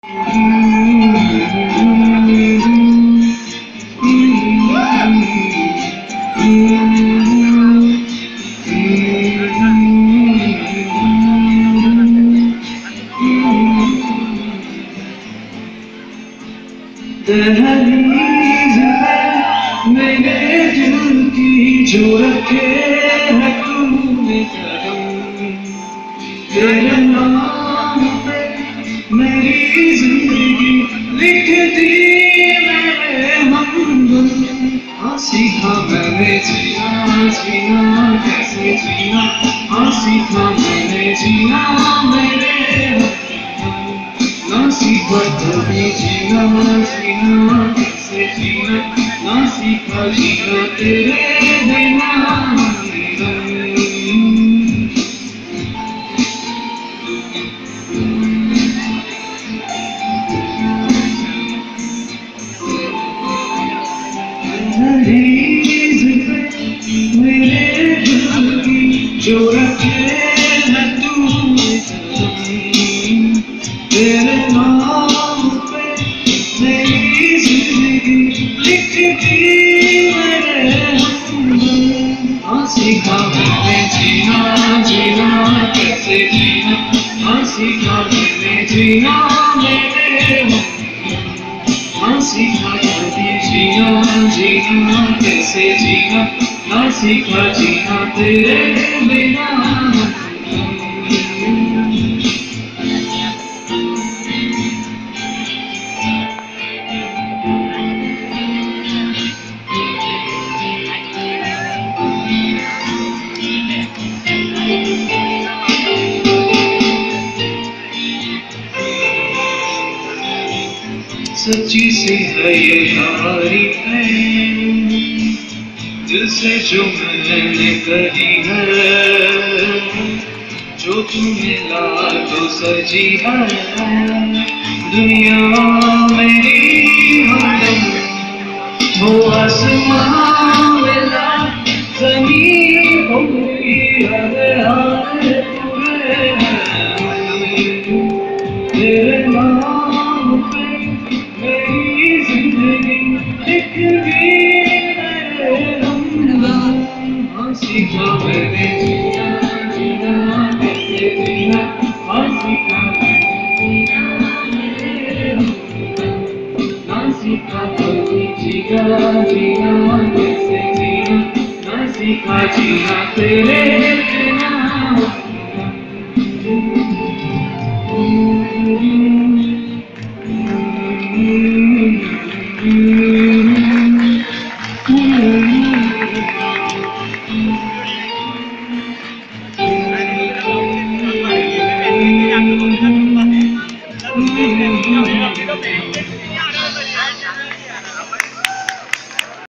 दहलीज है मेरे दिल की जो रखे है तूने कदम, तेरे नाम पे मेरी जिंदगी लिख दी मैंने हमदम। हाँ सीखा मैंने जीना, जीना कैसे जीना, हाँ सीखा मैंने जीना मेरे ना सीखा कभी जीना, जीना कैसे जीना, ना सीखा जीना तेरे बिना। मेरे दिल की जो रखे है तूने कदम, तेरे नाम पे मेरी जिंदगी लिख दी मैंने हमदम। हाँ सीखा मैंने जीना, जीना कैसे जीना, हाँ सीखा मैंने जीना मेरे हमदम। हाँ सीखा कभी जीना, जीना कैसे जीना, ना सीखा जीना तेरे बिना। सच्ची सी है ये हमारी प्रेम, दिल से जो मैंने कही है, जो तुम्हें ला तो सजी है दुनिया मेरी हमदम। वो आसमां मिला ज़मीन हो गई है पूरे तेरे नाम पे मेरी जिंदगी लिख दी मैंने हमदम। हाँ सीखा मैंने जीना, जीना कैसे जीना, हाँ सीखा मैंने जीना मेरे हमदम। ना सीखा कभी जीना, जीना कैसे जीना, ना सीखा जीना तेरे बिना।